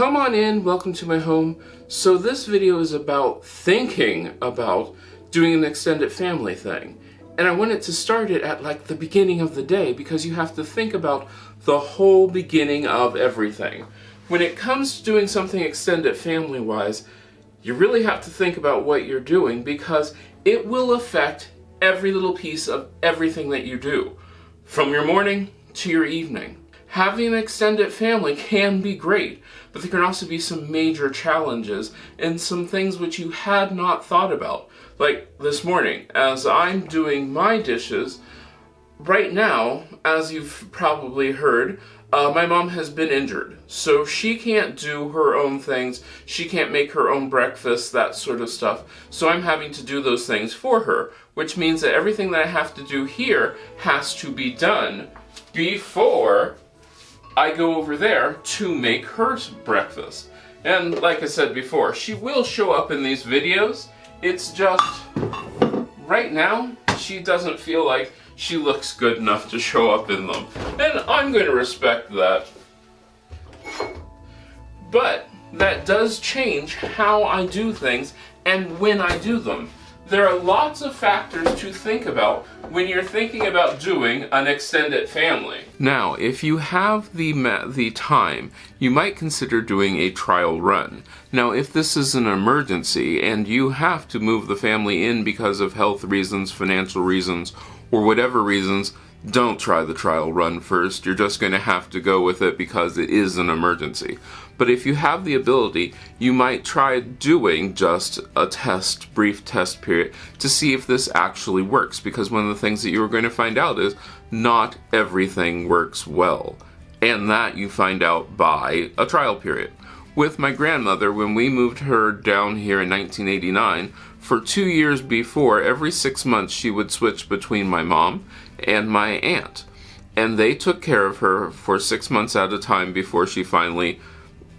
Come on in, welcome to my home. So this video is about thinking about doing an extended family thing. And I wanted to start it at like the beginning of the day because you have to think about the whole beginning of everything. When it comes to doing something extended family-wise, you really have to think about what you're doing because it will affect every little piece of everything that you do, from your morning to your evening. Having an extended family can be great, but there can also be some major challenges and some things which you had not thought about. Like this morning, as I'm doing my dishes, right now, as you've probably heard, my mom has been injured, so she can't do her own things, she can't make her own breakfast, that sort of stuff, so I'm having to do those things for her, which means that everything that I have to do here has to be done before I go over there to make her breakfast. And like I said before, she will show up in these videos, it's just, right now, she doesn't feel like she looks good enough to show up in them. And I'm going to respect that. But that does change how I do things and when I do them. There are lots of factors to think about when you're thinking about doing an extended family. Now, if you have the time, you might consider doing a trial run. Now, if this is an emergency and you have to move the family in because of health reasons, financial reasons, or whatever reasons, don't try the trial run first. You're just going to have to go with it because it is an emergency. But if you have the ability, you might try doing just a brief test period to see if this actually works, because one of the things that you're going to find out is not everything works well. And that you find out by a trial period. With my grandmother, when we moved her down here in 1989, for 2 years before, every 6 months she would switch between my mom and my aunt. And they took care of her for 6 months at a time before she finally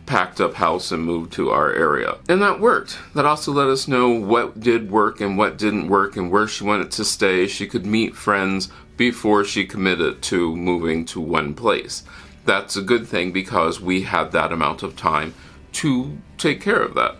packed up house and moved to our area. And that worked. That also let us know what did work and what didn't work and where she wanted to stay. She could meet friends before she committed to moving to one place. That's a good thing because we had that amount of time to take care of that.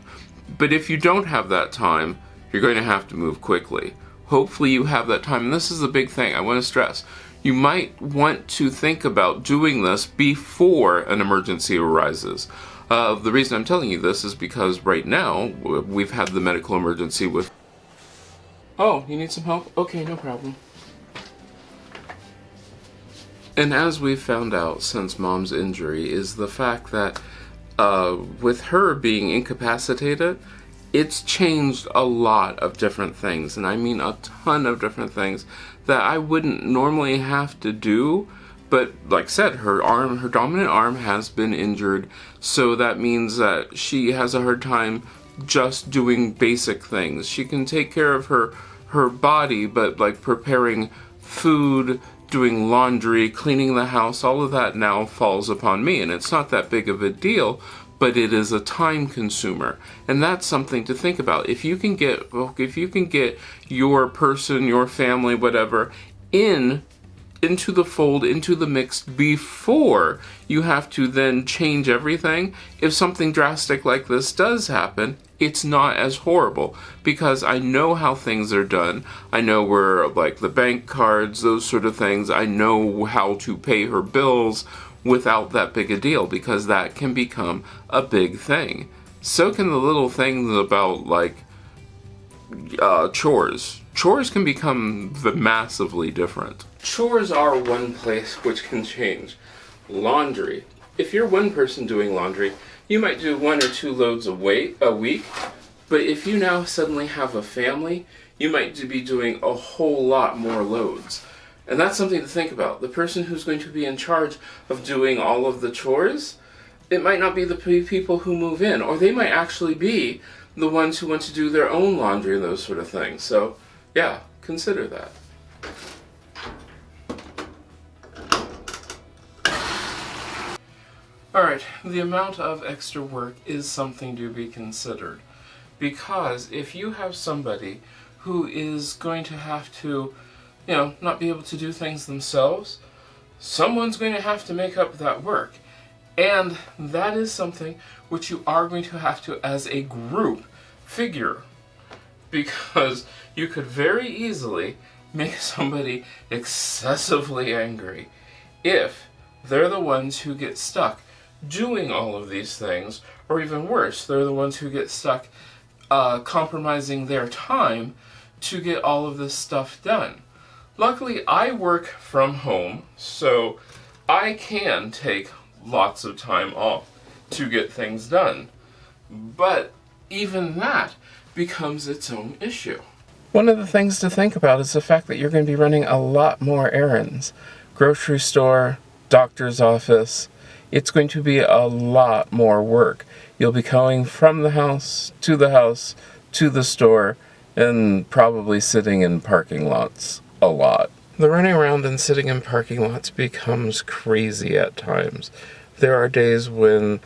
But if you don't have that time, you're going to have to move quickly. Hopefully you have that time, and this is the big thing I want to stress. You might want to think about doing this before an emergency arises. The reason I'm telling you this is because right now, we've had the medical emergency with... Oh, you need some help? Okay, no problem. And as we've found out since Mom's injury is the fact that with her being incapacitated, it's changed a lot of different things, and I mean a ton of different things that I wouldn't normally have to do. But like I said, her dominant arm has been injured, so that means that she has a hard time just doing basic things. She can take care of her body, but like preparing food, doing laundry, cleaning the house, all of that now falls upon me, and it's not that big of a deal, but it is a time consumer, and that's something to think about. If you can get your person, your family, whatever, into the fold, into the mix before you have to then change everything, if something drastic like this does happen, it's not as horrible because I know how things are done. I know where, like, the bank cards, those sort of things. I know how to pay her bills without that big a deal because that can become a big thing. So can the little things about, like, chores. Chores can become massively different. Chores are one place which can change. Laundry. If you're one person doing laundry, you might do 1 or 2 loads a week, but if you now suddenly have a family, you might be doing a whole lot more loads. And that's something to think about. The person who's going to be in charge of doing all of the chores, it might not be the people who move in, or they might actually be the ones who want to do their own laundry and those sort of things. So, yeah, consider that. Alright, the amount of extra work is something to be considered. Because if you have somebody who is going to have to, not be able to do things themselves, someone's going to have to make up that work. And that is something which you are going to have to, as a group, figure. Because you could very easily make somebody excessively angry if they're the ones who get stuck doing all of these things, or even worse, they're the ones who get stuck compromising their time to get all of this stuff done. Luckily, I work from home, so I can take lots of time off to get things done. But even that becomes its own issue. One of the things to think about is the fact that you're going to be running a lot more errands. Grocery store, doctor's office. It's going to be a lot more work. You'll be going from the house to the store, and probably sitting in parking lots a lot. The running around and sitting in parking lots becomes crazy at times. There are days when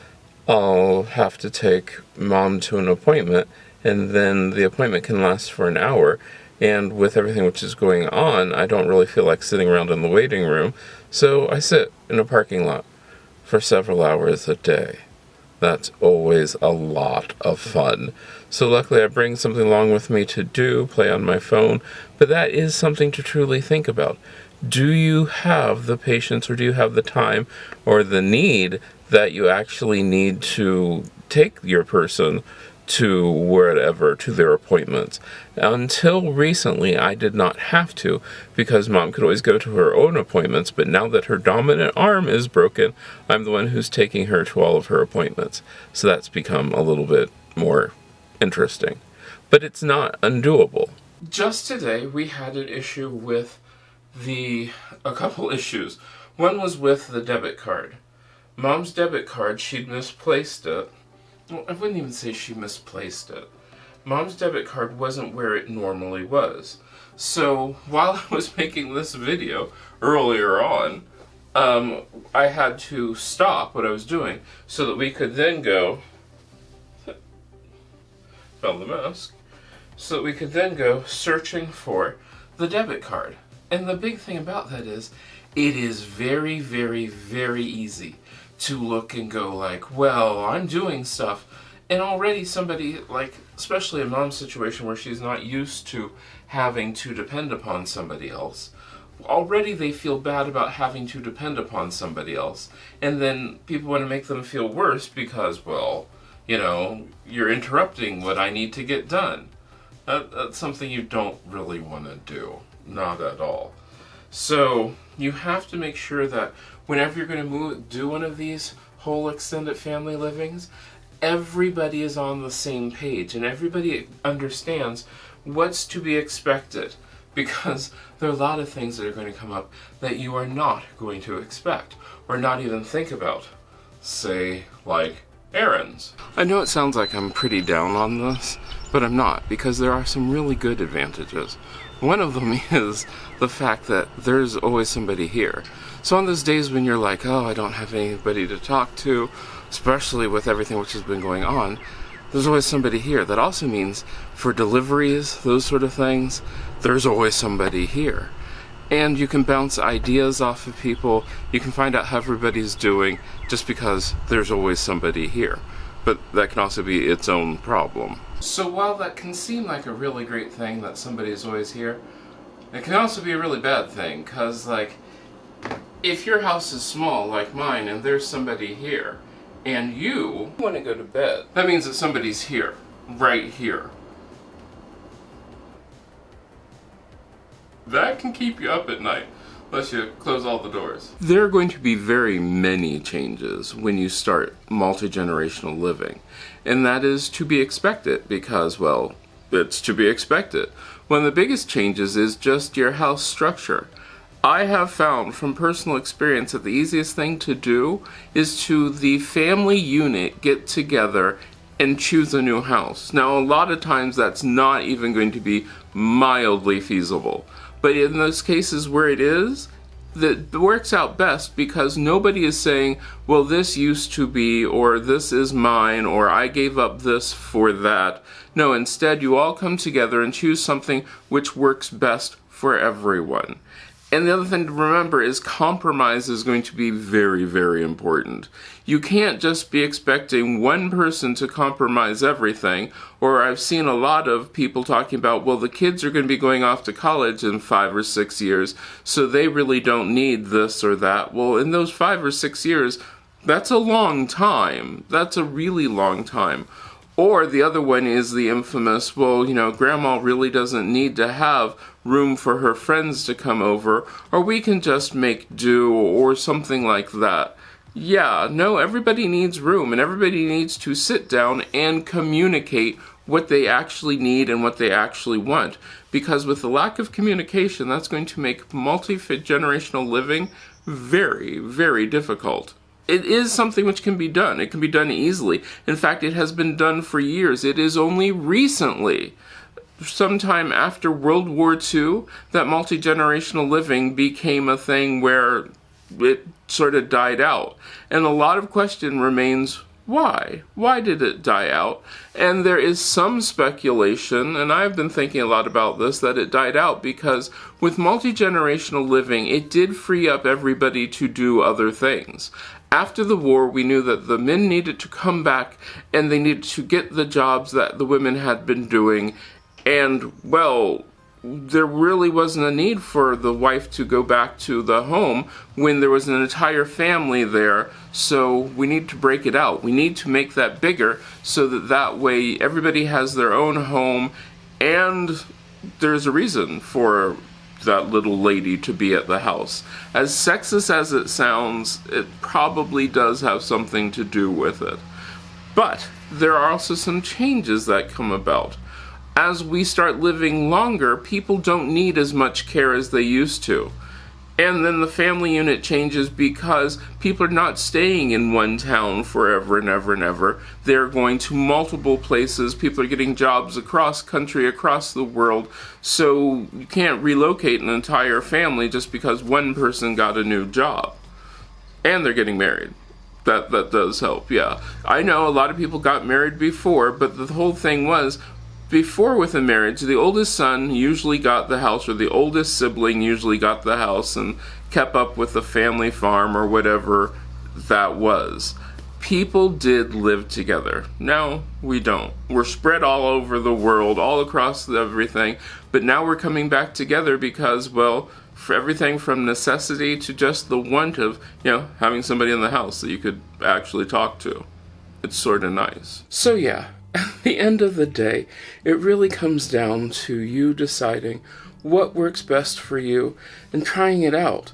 I'll have to take Mom to an appointment, and then the appointment can last for an hour, and with everything which is going on, I don't really feel like sitting around in the waiting room, so I sit in a parking lot for several hours a day. That's always a lot of fun. So luckily I bring something along with me to do, play on my phone, but that is something to truly think about. Do you have the patience, or do you have the time, or the need that you actually need to take your person to wherever, to their appointments? Until recently, I did not have to, because Mom could always go to her own appointments, but now that her dominant arm is broken, I'm the one who's taking her to all of her appointments. So that's become a little bit more interesting. But it's not undoable. Just today, we had an issue with a couple issues. One was with the debit card. Mom's debit card, she'd misplaced it. Well, I wouldn't even say she misplaced it. Mom's debit card wasn't where it normally was. So while I was making this video earlier on, I had to stop what I was doing so that we could then go, found the mask, so that we could then go searching for the debit card. And the big thing about that is, it is very, very, very easy to look and go like, well, I'm doing stuff, and already somebody, like, especially in Mom's situation where she's not used to having to depend upon somebody else, already they feel bad about having to depend upon somebody else, and then people want to make them feel worse because, well, you know, you're interrupting what I need to get done. That's something you don't really want to do. Not at all. So you have to make sure that whenever you're going to do one of these whole extended family livings, everybody is on the same page and everybody understands what's to be expected, because there are a lot of things that are going to come up that you are not going to expect or not even think about. Say, like errands. I know it sounds like I'm pretty down on this, but I'm not, because there are some really good advantages. One of them is the fact that there's always somebody here. So on those days when you're like, oh, I don't have anybody to talk to, especially with everything which has been going on, there's always somebody here. That also means for deliveries, those sort of things, there's always somebody here. And you can bounce ideas off of people. You can find out how everybody's doing just because there's always somebody here. But that can also be its own problem. So while that can seem like a really great thing that somebody is always here, it can also be a really bad thing, because like, if your house is small like mine and there's somebody here and you want to go to bed, that means that somebody's here, right here. That can keep you up at night, unless you close all the doors. There are going to be very many changes when you start multi-generational living, and that is to be expected because, well, it's to be expected. One of the biggest changes is just your house structure. I have found from personal experience that the easiest thing to do is to the family unit get together and choose a new house. Now, a lot of times that's not even going to be mildly feasible. But in those cases where it is, that works out best because nobody is saying, well, this used to be, or this is mine, or I gave up this for that. No, instead you all come together and choose something which works best for everyone. And the other thing to remember is compromise is going to be very, very important. You can't just be expecting one person to compromise everything, or I've seen a lot of people talking about, well, the kids are going to be going off to college in 5 or 6 years, so they really don't need this or that. Well, in those 5 or 6 years, that's a long time. That's a really long time. Or the other one is the infamous, well, grandma really doesn't need to have room for her friends to come over, or we can just make do, or something like that. Yeah, no, everybody needs room, and everybody needs to sit down and communicate what they actually need and what they actually want. Because with the lack of communication, that's going to make multi-generational living very, very difficult. It is something which can be done. It can be done easily. In fact, it has been done for years. It is only recently, sometime after World War II, that multi-generational living became a thing where it sort of died out. And a lot of question remains, why? Why did it die out? And there is some speculation, and I've been thinking a lot about this, that it died out because with multi-generational living, it did free up everybody to do other things. After the war, we knew that the men needed to come back and they needed to get the jobs that the women had been doing. And, well, there really wasn't a need for the wife to go back to the home when there was an entire family there. So we need to break it out. We need to make that bigger so that that way everybody has their own home, and there's a reason for that little lady to be at the house. As sexist as it sounds, it probably does have something to do with it. But there are also some changes that come about. As we start living longer, people don't need as much care as they used to. And then the family unit changes because people are not staying in one town forever and ever and ever. They're going to multiple places. People are getting jobs across country, across the world. So you can't relocate an entire family just because one person got a new job. And they're getting married. That does help, yeah. I know a lot of people got married before, but the whole thing was, before with a marriage, the oldest son usually got the house, or the oldest sibling usually got the house and kept up with the family farm or whatever that was. People did live together. Now we don't. We're spread all over the world, all across everything, but now we're coming back together because, well, for everything from necessity to just the want of, having somebody in the house that you could actually talk to. It's sort of nice. So yeah. At the end of the day, it really comes down to you deciding what works best for you and trying it out.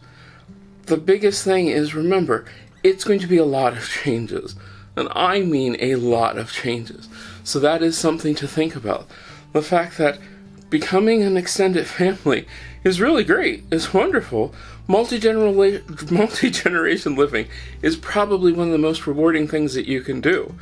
The biggest thing is, remember, it's going to be a lot of changes. And I mean a lot of changes. So that is something to think about. The fact that becoming an extended family is really great. It's wonderful. Multi-generation living is probably one of the most rewarding things that you can do.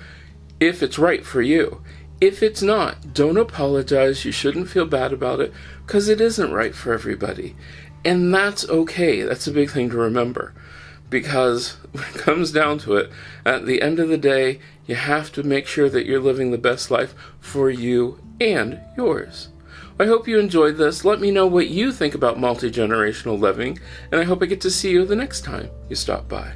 If it's right for you. If it's not, don't apologize. You shouldn't feel bad about it because it isn't right for everybody. And that's okay. That's a big thing to remember. Because when it comes down to it, at the end of the day, you have to make sure that you're living the best life for you and yours. I hope you enjoyed this. Let me know what you think about multi-generational living, and I hope I get to see you the next time you stop by.